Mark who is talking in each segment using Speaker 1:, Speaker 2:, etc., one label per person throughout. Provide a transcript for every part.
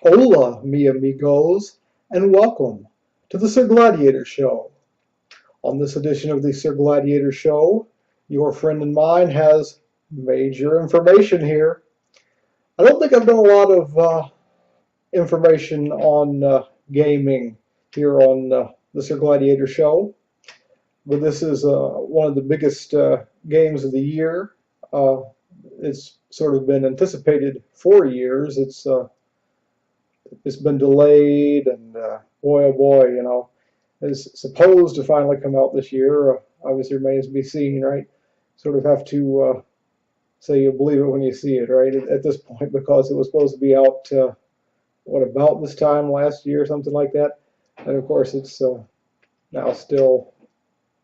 Speaker 1: Hola, mi amigos, and welcome to the Sir Gladiator Show. On this edition of the Sir Gladiator Show, your friend and mine has major information here. I don't think I've done a lot of information on gaming here on the Sir Gladiator Show, but this is one of the biggest games of the year. It's sort of been anticipated for years. It's been delayed, and boy, oh boy, is supposed to finally come out this year. Obviously, remains to be seen, right? Sort of have to say you believe it when you see it, right? At this point, because it was supposed to be out, about this time last year, something like that. And of course, it's now still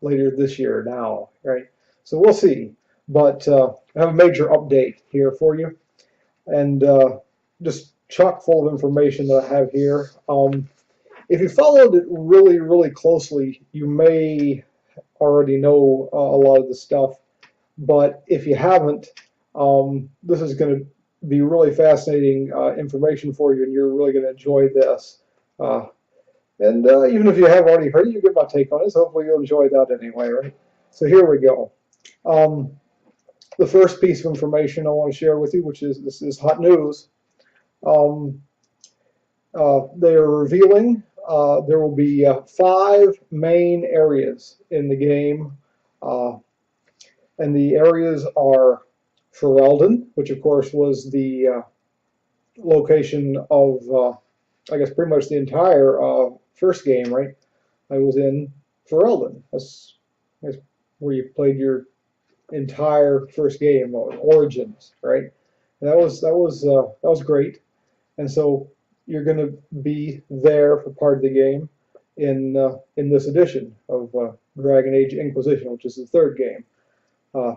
Speaker 1: later this year now, right? So we'll see. But I have a major update here for you, and just chock full of information that I have here. If you followed it really, really closely, you may already know a lot of the stuff. But if you haven't, this is going to be really fascinating information for you, and you're really going to enjoy this. And even if you have already heard it, you get my take on it, so hopefully you'll enjoy that anyway, right? So here we go. The first piece of information I want to share with you, this is hot news. They are revealing there will be 5 main areas in the game, and the areas are Ferelden, which of course was the location of, I guess, pretty much the entire first game, right? I was in Ferelden. That's where you played your entire first game, Origins, right? And that was great. And so you're going to be there for part of the game in this edition of Dragon Age Inquisition, which is the third game.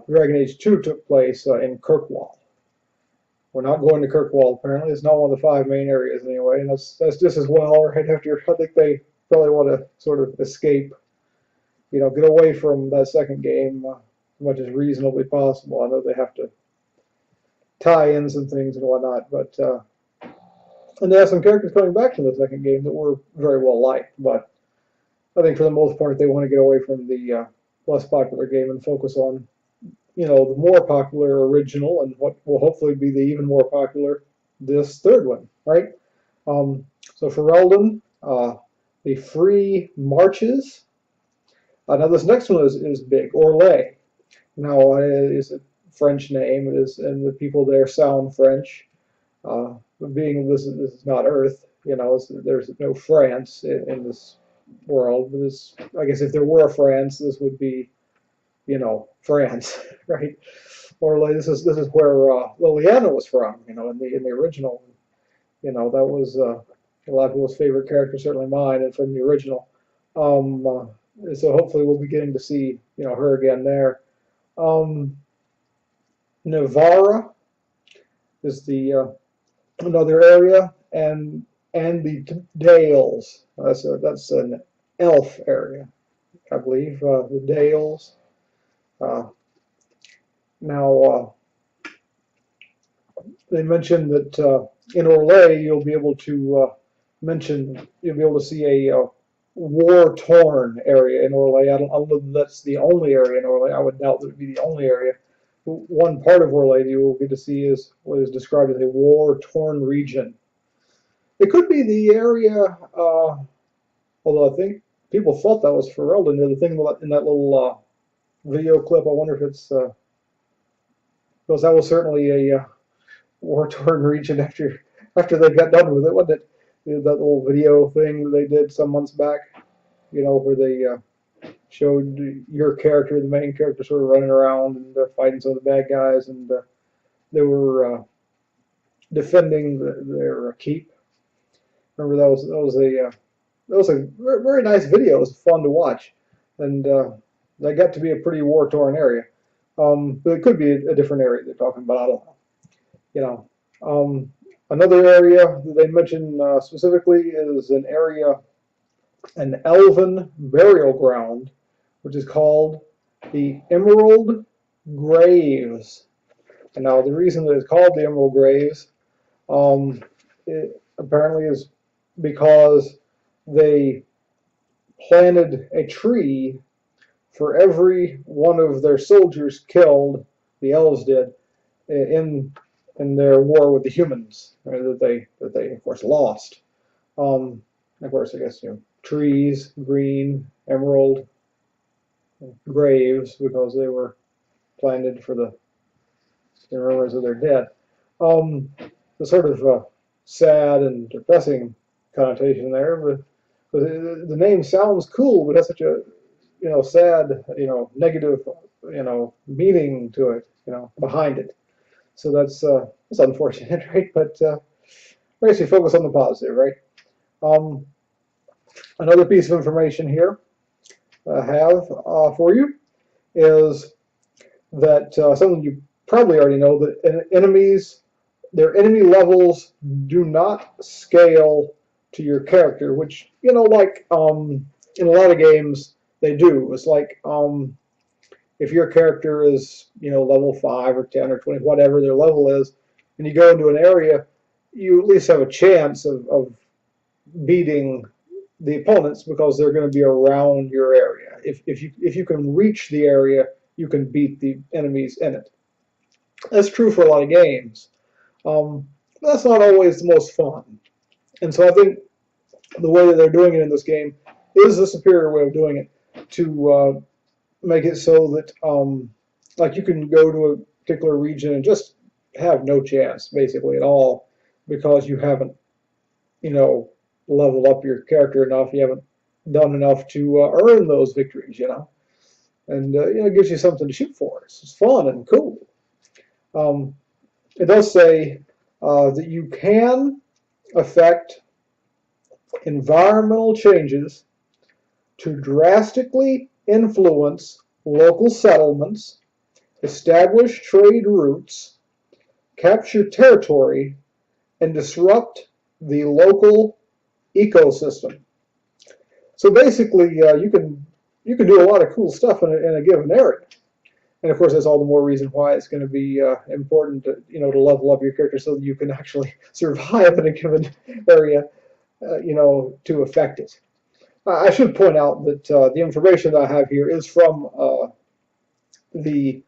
Speaker 1: Dragon Age 2 took place in Kirkwall. We're not going to Kirkwall, apparently. It's not one of the 5 main areas anyway, and that's just as well. Right after, I think they probably want to sort of escape, get away from that second game as much as reasonably possible. I know they have to tie in some things and whatnot, but and they have some characters coming back to the second game that were very well liked, but I think for the most part they want to get away from the less popular game and focus on the more popular original and what will hopefully be the even more popular this third one, right? So for Ferelden, the free marches. Now this next one is big, Orlais. Now it's a French name, and the people there sound French. Being this is not Earth, there's no France in this world. But I guess if there were a France, this would be, France, right? Or this is where Liliana was from, in the original. That was a lot of people's favorite character, certainly mine, and from the original. So hopefully we'll be getting to see her again there. Navarra is the another area, and the Dales. That's an elf area, I believe. The Dales. Now they mentioned that in Orlais you'll be able to see a war-torn area in Orlais. I don't know if that's the only area in Orlais. I would doubt that it would be the only area. One part of Orlais you will get to see is what is described as a war-torn region. It could be the area, although I think people thought that was Ferelden. The thing in that little video clip, I wonder if it's, because that was certainly a war-torn region after they got done with it, wasn't it? That little video thing that they did some months back, where they showed your character, the main character, sort of running around and fighting some of the bad guys, and they were defending their keep. Remember that was a very nice video. It was fun to watch, and that got to be a pretty war-torn area. But it could be a different area they're talking about. I don't know. Another area that they mentioned specifically is an elven burial ground, which is called the Emerald Graves. And now the reason that it's called the Emerald Graves, apparently is because they planted a tree for every one of their soldiers killed, the elves did, in their war with the humans, that they of course lost. Of course, I guess trees, green, emerald, graves, because they were planted for the remembrance of their dead. The sort of sad and depressing connotation there, but the name sounds cool, but has such a sad, negative, meaning to it, behind it. So that's unfortunate, right? But I guess you focus on the positive, right? Another piece of information here I have for you is that something you probably already know, that their enemy levels do not scale to your character, which, like in a lot of games, they do. It's like if your character is, level 5 or 10 or 20, whatever their level is, and you go into an area, you at least have a chance of beating the opponents because they're going to be around your area. If you can reach the area, you can beat the enemies in it. That's true for a lot of games. That's not always the most fun. And so I think the way that they're doing it in this game is the superior way of doing it, to make it so that like you can go to a particular region and just have no chance basically at all because you haven't leveled up your character enough, you haven't done enough to earn those victories, and it gives you something to shoot for. It's fun and cool. It does say that you can affect environmental changes to drastically influence local settlements, establish trade routes, capture territory, and disrupt the local ecosystem. So basically, you can do a lot of cool stuff in a given area. And of course, that's all the more reason why it's going to be important to to level up your character so that you can actually survive in a given area, to affect it. I should point out that the information that I have here is from the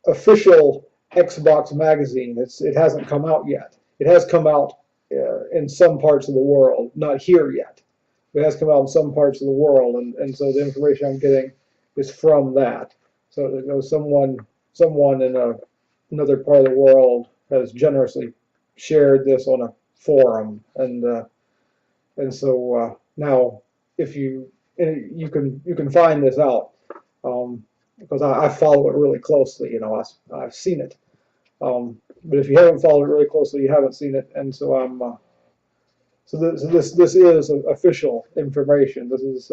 Speaker 1: official Xbox magazine. It hasn't come out yet. It has come out in some parts of the world, not here yet. It has come out in some parts of the world, and so the information I'm getting is from that. So someone in another part of the world has generously shared this on a forum, and so now if you can find this out, because I follow it really closely. I've seen it, but if you haven't followed it really closely, you haven't seen it, and so this is official information. This is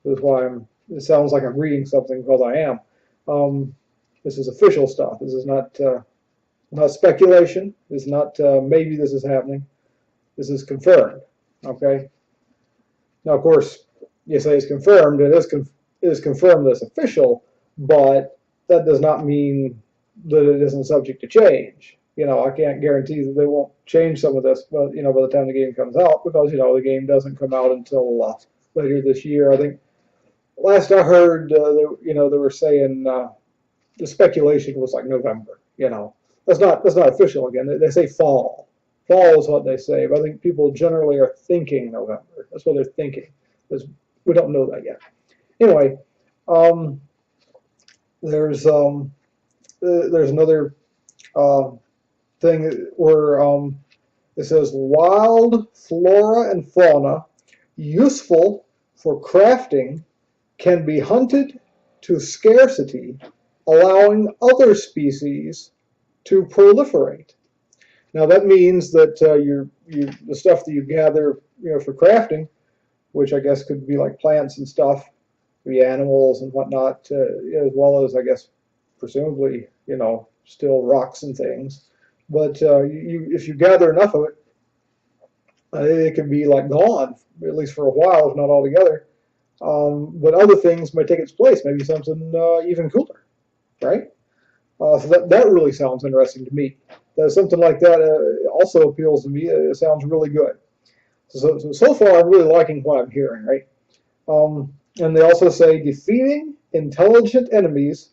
Speaker 1: why it sounds like I'm reading something, because I am. This is official stuff. This is not speculation. This is not maybe this is happening. This is confirmed. Okay. Now, of course, you say it's confirmed. It is confirmed that it's official, but that does not mean that it isn't subject to change. I can't guarantee that they won't change some of this, but by the time the game comes out, because the game doesn't come out until later this year. I think last I heard, they were saying the speculation was like November. That's not official. Again, they say fall. Fall is what they say, but I think people generally are thinking November. That's what they're thinking, because we don't know that yet. Anyway, there's another thing where it says wild flora and fauna useful for crafting can be hunted to scarcity, allowing other species to proliferate. Now that means that the stuff that you gather for crafting, which I guess could be like plants and stuff, the animals and whatnot, as well as I guess presumably still rocks and things. But if you gather enough of it, it can be like gone, at least for a while, if not altogether. But other things might take its place, maybe something even cooler, right? So that really sounds interesting to me. something like that also appeals to me. It sounds really good. So far, I'm really liking what I'm hearing, right? And they also say defeating intelligent enemies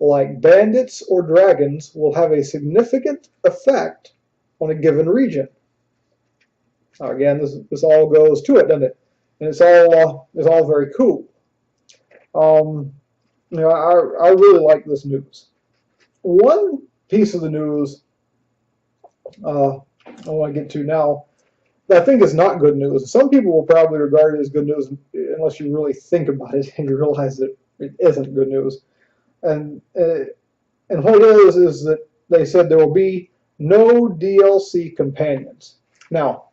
Speaker 1: like bandits or dragons will have a significant effect on a given region. Again, this all goes to it, doesn't it? And it's all very cool. I really like this news. One piece of the news I want to get to now that I think is not good news. Some people will probably regard it as good news unless you really think about it and you realize that it isn't good news. And what it is that they said there will be no DLC companions. Now,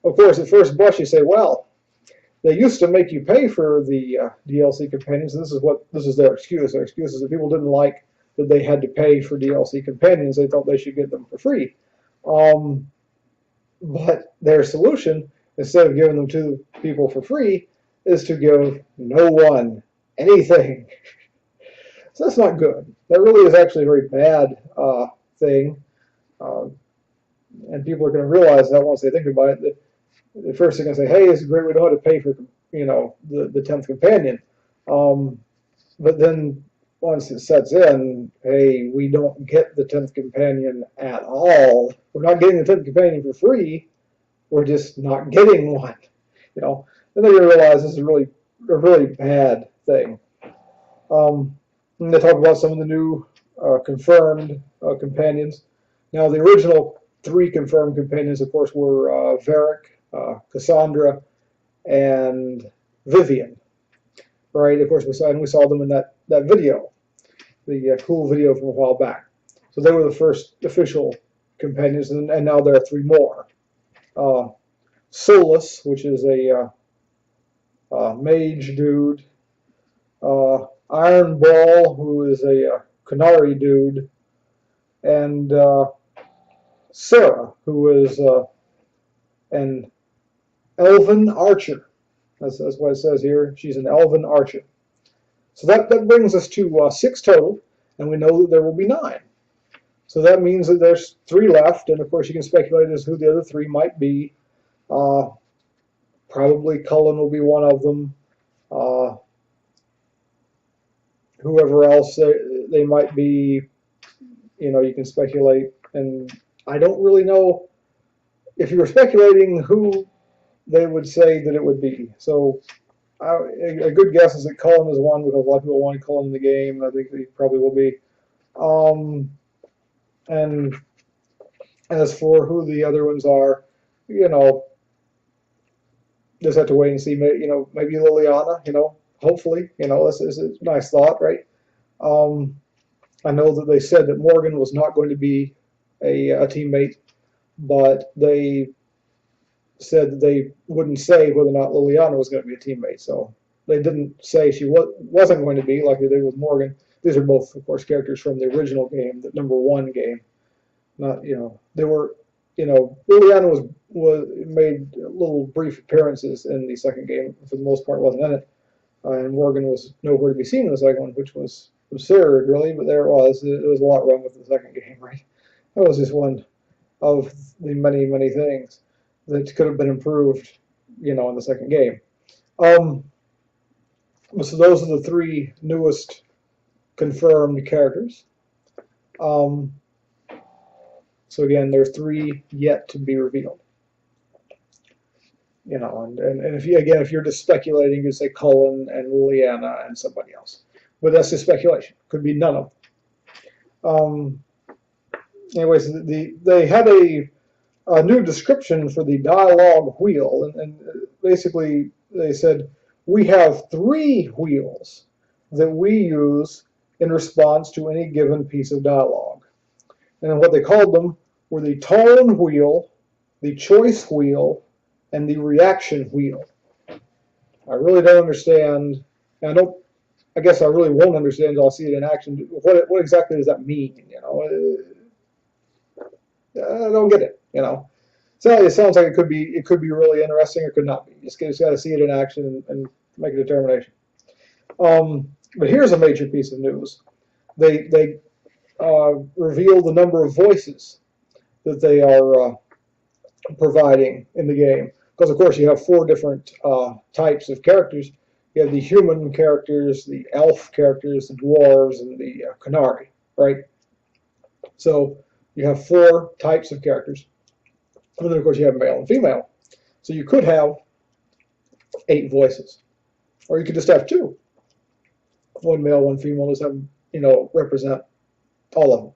Speaker 1: of course, at first blush you say, well, they used to make you pay for the DLC companions. And this is their excuse. Their excuse is that people didn't like that they had to pay for DLC companions. They thought they should get them for free. But their solution, instead of giving them to people for free, is to give no one anything. So that's not good. That really is actually a very bad thing. And people are going to realize that once they think about it. The first thing I say, hey, it's great we don't have to pay for, the 10th companion. But then once it sets in, hey, we don't get the 10th companion at all. We're not getting the 10th companion for free. We're just not getting one. Then they realize this is a really bad thing. And they talk about some of the new confirmed companions. Now, the original 3 confirmed companions, of course, were Varric, Cassandra, and Vivian. Right? Of course, we saw them in that video, the cool video from a while back. So they were the first official companions, and now there are 3 more. Solus, which is a mage dude. Iron Ball, who is a Canary dude. And Sarah, who is an elven archer. That's what it says here. She's an elven archer. So that brings us to 6 total, and we know that there will be 9. So that means that there's 3 left, and of course you can speculate as to who the other 3 might be. Probably Cullen will be one of them. Whoever else they might be, you can speculate. And I don't really know if you were speculating who they would say that it would be. So a good guess is that Cullen is one, because a lot of people want Cullen in the game, and I think he probably will be. And as for who the other ones are, just have to wait and see. Maybe Liliana, hopefully, this is a nice thought, right? I know that they said that Morgan was not going to be a teammate, but they said that they wouldn't say whether or not Liliana was going to be a teammate. So they didn't say she wasn't going to be, like they did with Morgan. These are both, of course, characters from the original game, the #1 game. Not, they were, Liliana was made little brief appearances in the second game. For the most part, wasn't in it. And Morgan was nowhere to be seen in the second one, which was absurd, really. But there it was. There was a lot wrong with the second game, right? That was just one of the many, many things that could have been improved, in the second game. So those are the 3 newest confirmed characters. So again, there's 3 yet to be revealed. And if you're just speculating, you say Cullen and Liliana and somebody else. But that's just speculation. Could be none of them. Anyways, they had a new description for the dialogue wheel, and basically they said, we have 3 wheels that we use in response to any given piece of dialogue. And what they called them were the tone wheel, the choice wheel, and the reaction wheel. I really don't understand, and I guess I really won't understand until I see it in action. What exactly does that mean? I don't get it. So it sounds like it could be really interesting, or it could not be. You just got to see it in action and make a determination. But here's a major piece of news. They revealed the number of voices that they are providing in the game. Because of course you have four different types of characters. You have the human characters, the elf characters, the dwarves, and the Qunari, right? So you have four types of characters. And then of course you have male and female. So you could have 8 voices. Or you could just have 2. One male, one female, just have, represent all of them.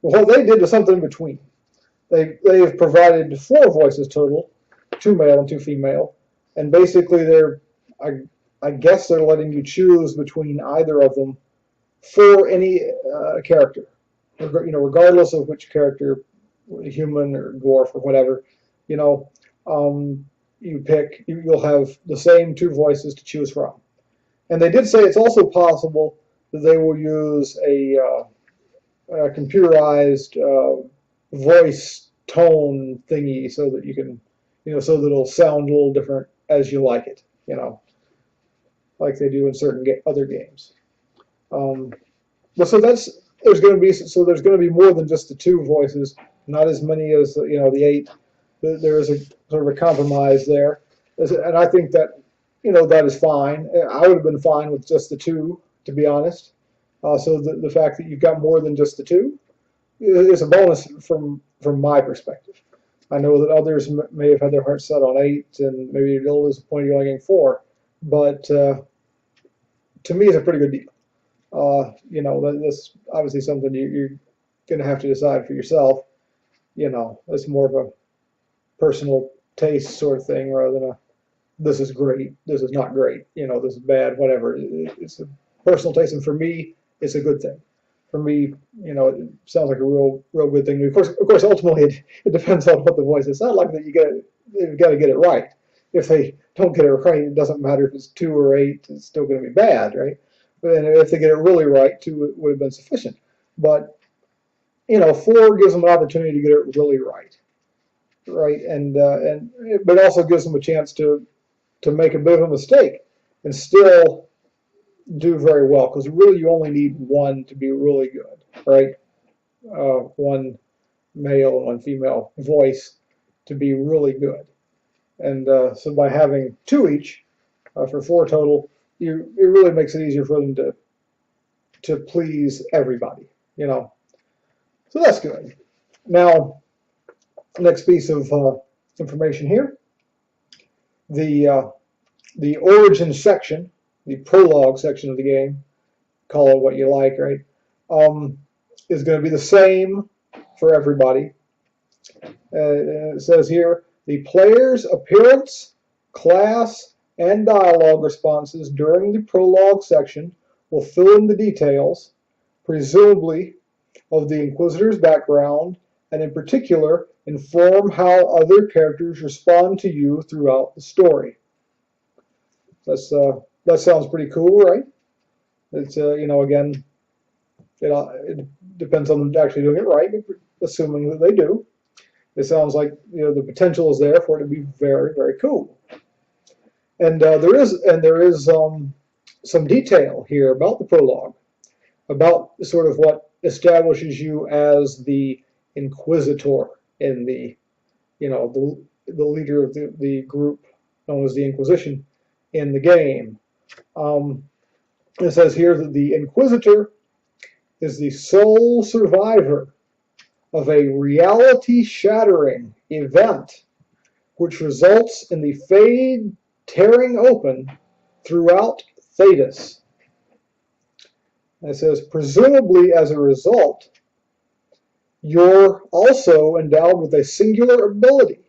Speaker 1: Well, what they did was something in between. They've provided 4 voices total, 2 male and 2 female, and basically I guess they're letting you choose between either of them for any character, regardless of which character, human or dwarf or whatever, you pick. You'll have the same 2 voices to choose from. And they did say it's also possible that they will use a computerized voice tone thingy so that you can, so that it'll sound a little different as you like it, like they do in certain other games. But so there's going to be more than just the 2 voices, not as many as the 8. There is a sort of a compromise there, and I think that that is fine. I would have been fine with just the 2, to be honest. So the fact that you've got more than just the 2 is a bonus from my perspective. I know that others may have had their hearts set on 8 and maybe a little disappointed only getting 4, but to me it's a pretty good deal. That's obviously something you're going to have to decide for yourself. It's more of a personal taste sort of thing rather than this is great, this is not great, this is bad, whatever. It's a personal taste, and for me, it's a good thing. For me, it sounds like a real good thing. Of course, ultimately, it depends on what the voice is. It's not like that you've got to get it right. If they don't get it right, it doesn't matter if it's 2 or 8, it's still going to be bad, right? But if they get it really right, 2 would have been sufficient. But 4 gives them an opportunity to get it really right, but it also gives them a chance to make a bit of a mistake and still do very well, because really you only need 1 to be really good, right? 1 male and 1 female voice to be really good, and so by having 2 each for 4 total, it really makes it easier for them to please everybody, So that's good. Now, next piece of information here. The origin section, the prologue section of the game, call it what you like, right, is going to be the same for everybody. It says here, the player's appearance, class, and dialogue responses during the prologue section will fill in the details, presumably, of the Inquisitor's background, and in particular, inform how other characters respond to you throughout the story. That sounds pretty cool, right? It's again, it depends on them actually doing it right, assuming that they do. It sounds like the potential is there for it to be very, very cool. And there is some detail here about the prologue, about sort of what establishes you as the Inquisitor in the leader of the group known as the Inquisition in the game. It says here that the Inquisitor is the sole survivor of a reality-shattering event which results in the Fade tearing open throughout Thedas. It says, presumably as a result, you're also endowed with a singular ability.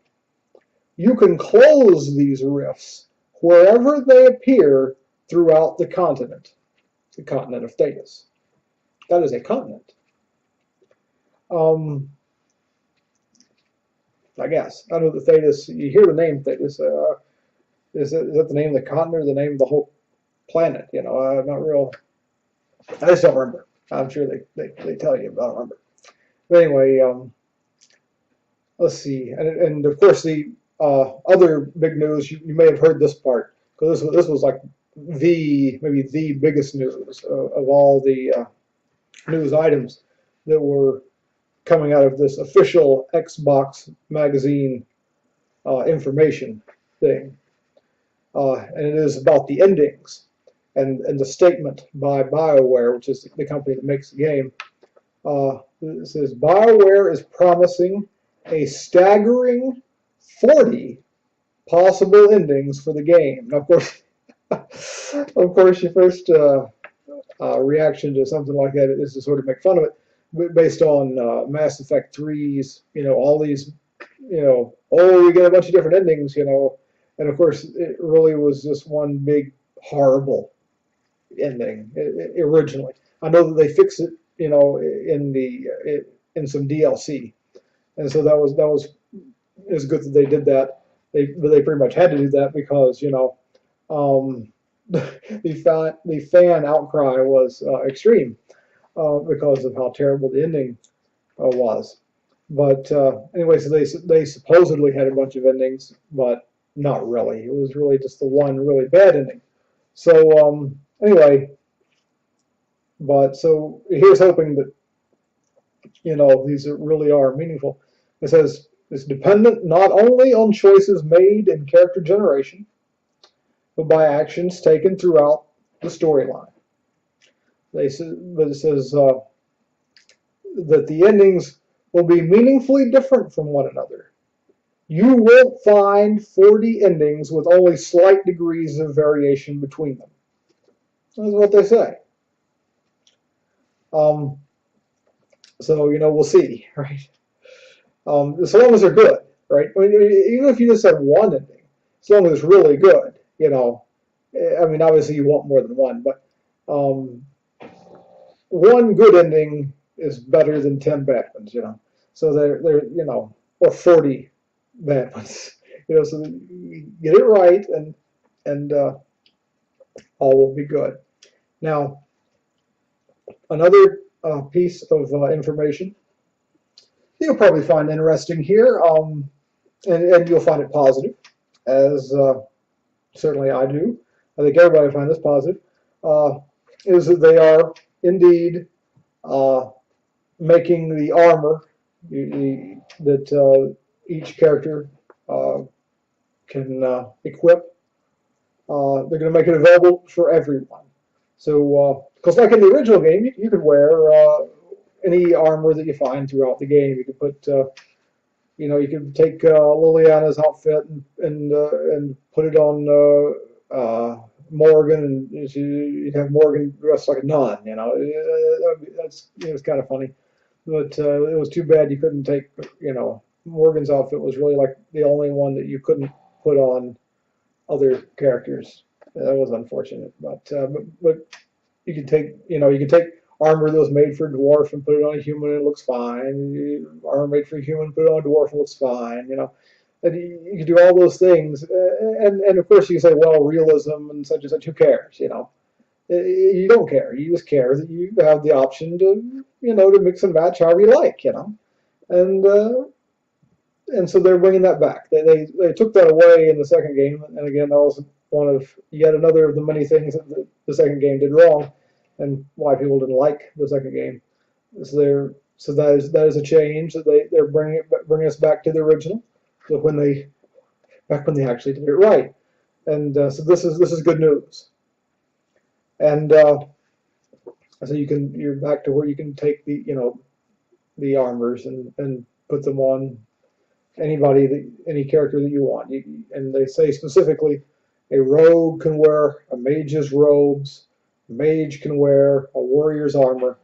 Speaker 1: You can close these rifts wherever they appear throughout the continent of Thedas. That is a continent. I guess. I know that Thedas, you hear the name Thedas. Is that the name of the continent or the name of the whole planet? I'm not real. I just don't remember. I'm sure they tell you, but I don't remember. But anyway, let's see. And of course, the other big news, you may have heard this part, because this was like maybe the biggest news of all the news items that were coming out of this official Xbox magazine information thing. And it is about the endings and the statement by BioWare, which is the company that makes the game. It says, BioWare is promising a staggering 40 possible endings for the game. Now, of course, your first reaction to something like that is to sort of make fun of it, based on Mass Effect 3's, all these, oh, we get a bunch of different endings, and of course, it really was just one big horrible ending originally. I know that they fixed it, in some DLC, and so that was it's good that they did that. They pretty much had to do that because the fan outcry was extreme because of how terrible the ending was. But anyway, so they supposedly had a bunch of endings, but not really. It was really just the one really bad ending. So anyway, but so here's hoping that these really are meaningful. It says it's dependent not only on choices made in character generation, but by actions taken throughout the storyline. But it says that the endings will be meaningfully different from one another. You won't find 40 endings with only slight degrees of variation between them. That's what they say. So we'll see, right? So long as they're good, right? I mean, even if you just have one ending, as long as it's really good, I mean, obviously you want more than one, but one good ending is better than 10 bad ones, So they're or 40 bad ones, So you get it right, and all will be good. Now, another piece of information you'll probably find interesting here, and you'll find it positive, as certainly I do. I think everybody will find this positive, is that they are indeed making the armor that each character can equip. They're going to make it available for everyone. So, because like in the original game, you could wear any armor that you find throughout the game. You could put, you could take Liliana's outfit and put it on Morgan, and you'd have Morgan dressed like a nun. It's kind of funny, but it was too bad you couldn't take. Morgan's outfit was really like the only one that you couldn't put on other characters. That was unfortunate, but you could take armor that was made for a dwarf and put it on a human and it looks fine. Armor made for a human, put it on a dwarf and it looks fine. And you can do all those things, and of course you say, well, realism and such, who cares? You don't care. You just care that you have the option to to mix and match however you like. And so they're bringing that back. They took that away in the second game, and again, that was one of yet another of the many things that the second game did wrong, and why people didn't like the second game. So that is a change that they're bringing us back to the original, when they actually did it right, and so this is good news. And so you're back to where you can take the armors and put them on any character that you want. And they say specifically, a rogue can wear a mage's robes, a mage can wear a warrior's armor,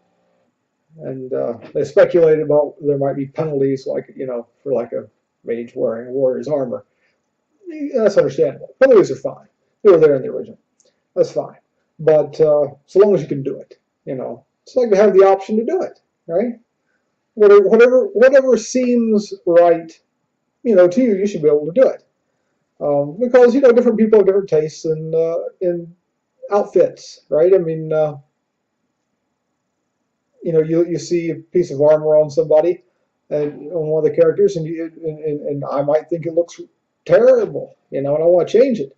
Speaker 1: and they speculated about there might be penalties, for like a mage wearing a warrior's armor. That's understandable. Penalties are fine. They were there in the original. That's fine. But so long as you can do it, it's like to have the option to do it, right? Whatever seems right, to you, you should be able to do it. Because different people have different tastes in outfits, right? I mean, you see a piece of armor on somebody, and on one of the characters, and I might think it looks terrible, and I want to change it.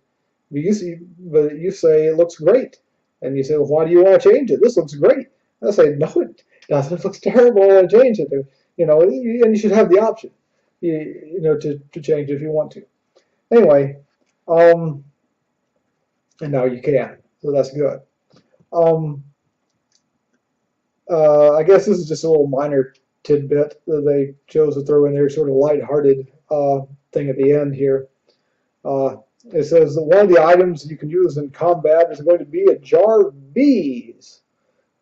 Speaker 1: But you say it looks great, and you say, well, why do you want to change it? This looks great. I say, no, it doesn't. It looks terrible. I want to change it. you know, and you should have the option, you know, to change if you want to. Anyway, and now you can, so that's good. Um, I guess this is just a little minor tidbit that they chose to throw in there, sort of lighthearted thing at the end here. It says that one of the items you can use in combat is going to be a jar of bees.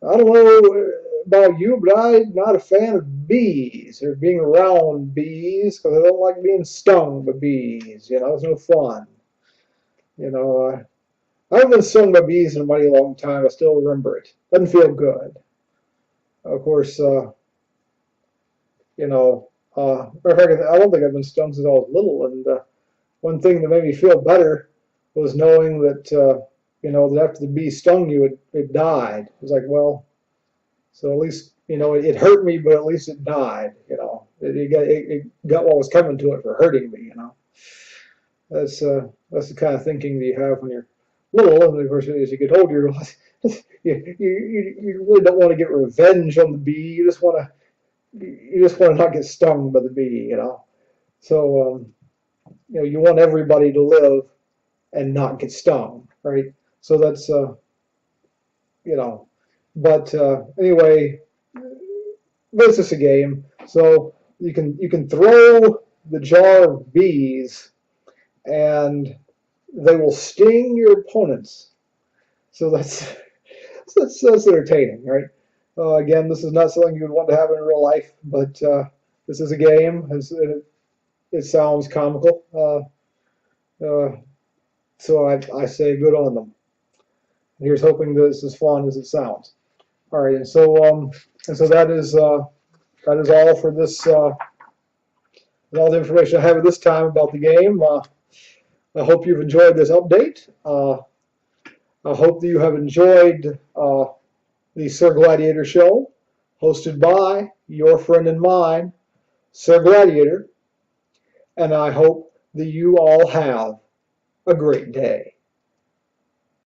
Speaker 1: I don't know about you, but I'm not a fan of bees or being around bees because I don't like being stung by bees. You know, it's no fun. You know, I haven't been stung by bees in a mighty long time. I still remember it. Doesn't feel good. Of course, you know, I don't think I've been stung since I was little. And one thing that made me feel better was knowing that, you know, that after the bee stung you, it died. It was like, well, so at least, you know, it hurt me, but at least it died. You know, it got what was coming to it for hurting me. You know, that's the kind of thinking that you have when you're little, and of course, as you get older, you really don't want to get revenge on the bee. You just want to not get stung by the bee. You know, so you know, you want everybody to live and not get stung, right? So that's you know, but anyway, it's just a game. So you can throw the jar of bees, and they will sting your opponents. So that's entertaining, right? Again, this is not something you would want to have in real life, but this is a game. It sounds comical. So I say good on them. Here's hoping this is as fun as it sounds. All right, and so that is all for this. All the information I have at this time about the game. I hope you've enjoyed this update. I hope that you have enjoyed the Sir Gladiator Show, hosted by your friend and mine, Sir Gladiator, and I hope that you all have a great day.